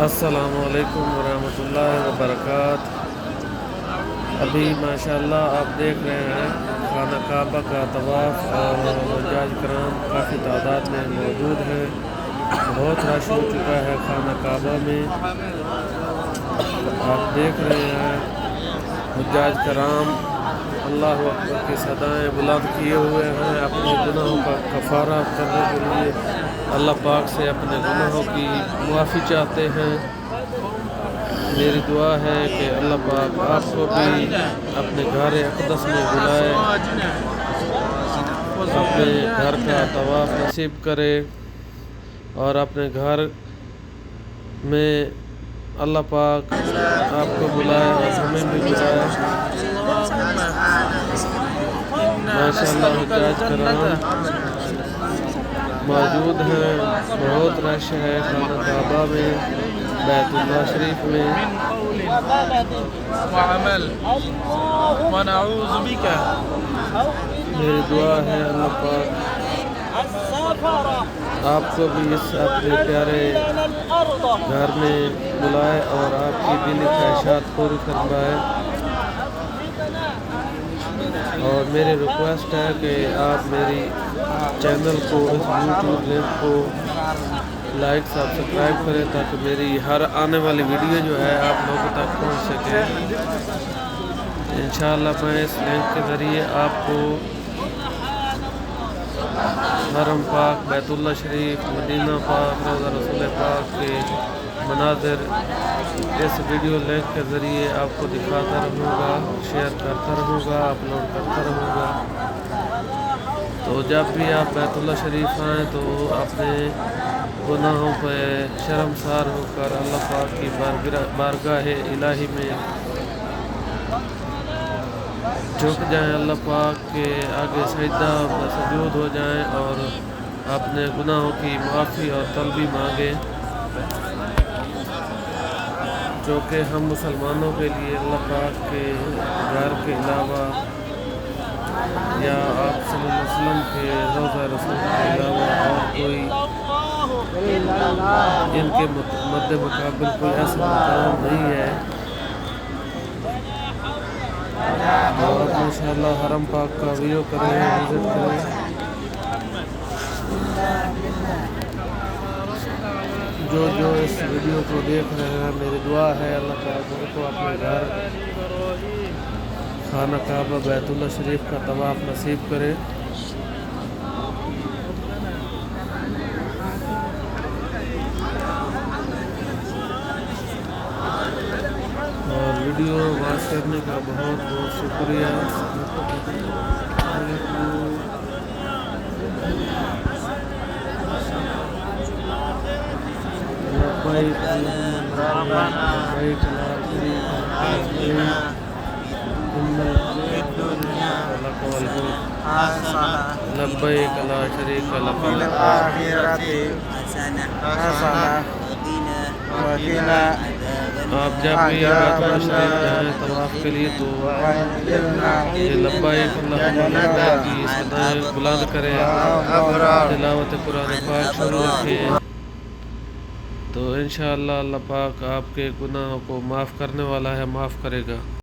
السلام علیکم ورحمۃ اللہ وبرکاتہ۔ ابھی ماشاءاللہ آپ دیکھ رہے ہیں خانہ کعبہ کا طواف، اور حجاج کرام کافی تعداد میں موجود ہیں۔ بہت رش ہو چکا ہے خانہ کعبہ میں۔ آپ دیکھ رہے ہیں حجاج کرام اللہ اکبر کی صدائیں بلند کیے ہوئے ہیں، اپنے گناہوں کا کفارہ کرنے کے لیے اللہ پاک سے اپنے گناہوں کی معافی چاہتے ہیں۔ میری دعا ہے کہ اللہ پاک آپ کو بھی اپنے گھر اقدس میں بلائے، اپنے گھر کا طواف نصیب کرے، اور اپنے گھر میں اللہ پاک آپ کو بلائے اور ہمیں بھی بلائے۔ ماشاءاللہ حجاج کرام موجود ہیں، بہت رش ہے خانہ کعبہ میں، بیت اللہ شریف میں۔ میری دعا ہے اللہ پاک آپ کو بھی اس اپنے پیارے گھر میں بلائے اور آپ کی دلی خواہشات پوری فرمائے۔ اور میری ریکویسٹ ہے کہ آپ میری چینل کو، اس یوٹیوب لنک کو لائک سبسکرائب کریں، تاکہ میری ہر آنے والی ویڈیو جو ہے آپ لوگوں تک پہنچ سکے۔ انشاءاللہ میں اس لنک کے ذریعے آپ کو حرم پاک، بیت اللہ شریف، مدینہ پاک، روضہ رسول پاک کے مناظر اس ویڈیو لنک کے ذریعے آپ کو دکھاتا رہوں گا، شیئر کرتا رہوں گا، اپلوڈ کرتا رہوں گا۔ تو جب بھی آپ بیت اللہ شریف آئیں تو اپنے گناہوں پہ شرمسار ہو کر اللہ پاک کی بارگاہ الہی میں جھک جائیں، اللہ پاک کے آگے سجدہ سجود ہو جائیں اور اپنے گناہوں کی معافی اور طلبی مانگیں، کیونکہ ہم مسلمانوں کے لیے اللہ پاک کے گھر کے علاوہ یا آپ صلی اللہ علیہ وسلم کے روضہ رسول کے علاوہ اور کوئی ان کے مد مقابل کوئی ایسا مقام نہیں ہے۔ اور ماشاءاللہ حرم پاک کا ویو کریں، وزٹ کریں۔ جو اس ویڈیو کو دیکھ رہے ہیں، میری دعا ہے اللہ پاک ان کو اپنے گھر خانہ کعبہ بیت اللہ شریف کا طواف نصیب کرے۔ اور ویڈیو واچ کرنے کا بہت بہت شکریہ۔ لبیک اللہم لبیک لا شریک لک لبیک لا شریک لک۔ آپ جب بھی بیت اللہ شریف جائیں طواف کے لیے تو یہ لبیک اللہم لبیک کی صدائیں بلند کریں، تلاوت قرآن پاک شروع رکھیں، تو انشاءاللہ اللہ پاک آپ کے گناہوں کو معاف کرنے والا ہے، معاف کرے گا۔